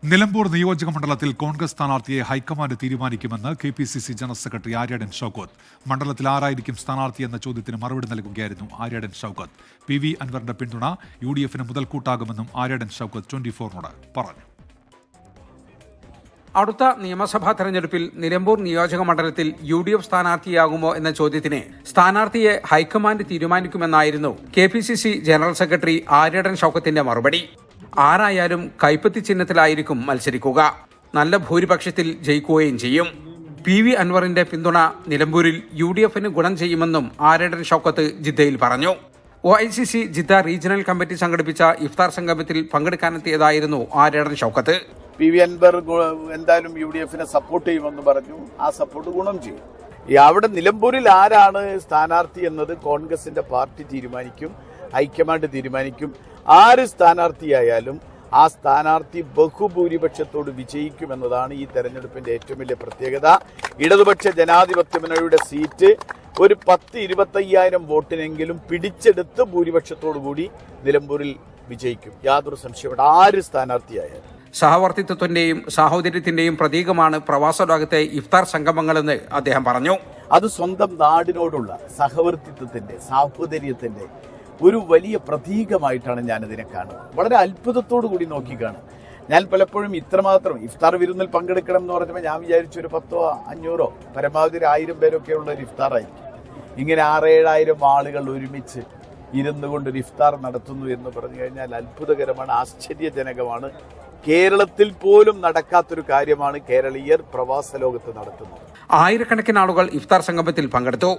നിലമ്പൂർ നിയോജക മണ്ഡലത്തിൽ കോൺഗ്രസ് സ്ഥാനാർത്ഥിയെ ഹൈക്കമാൻഡ് തീരുമാനിക്കുമെന്ന് KPCC general secretary Aryadan Shoukath. മണ്ഡലത്തിൽ ആരായിരിക്കും സ്ഥാനാർത്ഥി എന്ന ചോദ്യത്തിന് മറുപടി നൽകുകയായിരുന്നു ആര്യാടൻ ഷൗക്കത്ത്. PV അൻവറിന്റെ പിന്തുണ UDF-ന് മുതൽക്കൂട്ടാകുമെന്നും ആര്യാടൻ ഷൗക്കത്ത് 24-നോട് പറഞ്ഞു. അടുത്ത നിയമസഭാ തെരഞ്ഞെടുപ്പിൽ നിലമ്പൂർ നിയോജക മണ്ഡലത്തിൽ UDF സ്ഥാനാർത്ഥിയാകുമോ എന്ന ചോദ്യത്തിന് സ്ഥാനാർത്ഥിയെ ഹൈക്കമാൻഡ് തീരുമാനിക്കുമെന്നായിരുന്നു KPCC ജനറൽ സെക്രട്ടറി ആര്യാടൻ ഷൗക്കത്തിന്റെ മറുപടി. ആരായാലും കൈപ്പത്തി ചിഹ്നത്തിലായിരിക്കും മത്സരിക്കുക. നല്ല ഭൂരിപക്ഷത്തിൽ ജയിക്കുകയും ചെയ്യും. PV അൻവറിന്റെ പിന്തുണ നിലമ്പൂരിൽ UDF-ന് ഗുണം ചെയ്യുമെന്നും ആര്യാടൻ ഷൗക്കത്ത് ജിദ്ദയിൽ പറഞ്ഞു. OICC ജിദ്ദ റീജിയണൽ കമ്മിറ്റി സംഘടിപ്പിച്ച ഇഫ്താർ സംഗമത്തിൽ പങ്കെടുക്കാനെത്തിയതായിരുന്നു ആര്യാടൻ ഷൗക്കത്ത്. PV അൻവർ എന്തായാലും UDF-നെ സപ്പോർട്ട് ചെയ്യുമെന്ന് പറഞ്ഞു. ആ സപ്പോർട്ട് ഗുണം ചെയ്യും. അവിടെ നിലമ്പൂരിൽ ആരാണ് സ്ഥാനാർത്ഥി എന്നത് കോൺഗ്രസിന്റെ പാർട്ടി തീരുമാനിക്കും, ഹൈക്കമാൻഡ് തീരുമാനിക്കും. ആര് സ്ഥാനാർത്ഥിയായാലും ആ സ്ഥാനാർത്ഥി ബഹുഭൂരിപക്ഷത്തോട് വിജയിക്കുമെന്നതാണ് ഈ തെരഞ്ഞെടുപ്പിന്റെ ഏറ്റവും വലിയ പ്രത്യേകത. ഇടതുപക്ഷ ജനാധിപത്യ മുന്നണിയുടെ സീറ്റ് ഒരു 10-25,000 വോട്ടിനെങ്കിലും പിടിച്ചെടുത്ത് ഭൂരിപക്ഷത്തോടുകൂടി നിലമ്പൂരിൽ വിജയിക്കും. യാതൊരു സംശയവും ആര് സ്ഥാനാർത്ഥിയായാലും. സഹവർത്തിത്വത്തിന്റെയും സാഹോദര്യത്തിന്റെയും പ്രതീകമാണ് പ്രവാസ ലോകത്തെ ഇഫ്താർ സംഗമങ്ങളെന്ന് അദ്ദേഹം പറഞ്ഞു. അത് സ്വന്തം നാടിനോടുള്ള സഹവർത്തിത്വത്തിന്റെ സാഹോദര്യത്തിന്റെ ഒരു വലിയ പ്രതീകമായിട്ടാണ് ഞാനതിനെ കാണുന്നത്. വളരെ അത്ഭുതത്തോടു കൂടി നോക്കിക്കാണും. ഞാൻ പലപ്പോഴും ഇത്രമാത്രം ഇഫ്താർ വിരുന്നിൽ പങ്കെടുക്കണം എന്ന് പറഞ്ഞപ്പോൾ ഞാൻ വിചാരിച്ചു ഒരു 1000-500 പരമാവധി 1000 പേരൊക്കെ ഉള്ള ഒരു ഇഫ്താറായിരിക്കും. ഇങ്ങനെ 6-7,000 ആളുകൾ ഒരുമിച്ച് ഇരുന്നു കൊണ്ടൊരു ഇഫ്താർ നടത്തുന്നു എന്ന് പറഞ്ഞു കഴിഞ്ഞാൽ അത്ഭുതകരമാണ്, ആശ്ചര്യജനകമാണ്. കേരളത്തിൽ പോലും നടക്കാത്തൊരു കാര്യമാണ് കേരളീയർ പ്രവാസ ലോകത്ത് നടത്തുന്നത്. ആയിരക്കണക്കിന് ആളുകൾ ഇഫ്താർ സംഗമത്തിൽ പങ്കെടുത്തു.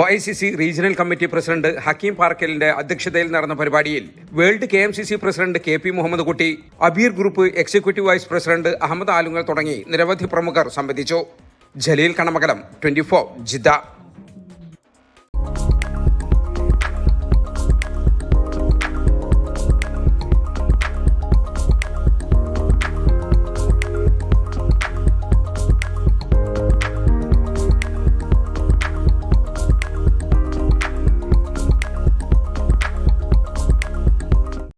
OICC regional committee president Hakeem പാർക്കലിന്റെ അധ്യക്ഷതയിൽ നടന്ന പരിപാടിയിൽ world KMCC president KP Muhammad Kutty, Abeer group executive vice president Ahammed Alungal തുടങ്ങി നിരവധി പ്രമുഖർ സംബന്ധിച്ചു. ജലീൽ കണമകലം, 24 ജിദ്ദ.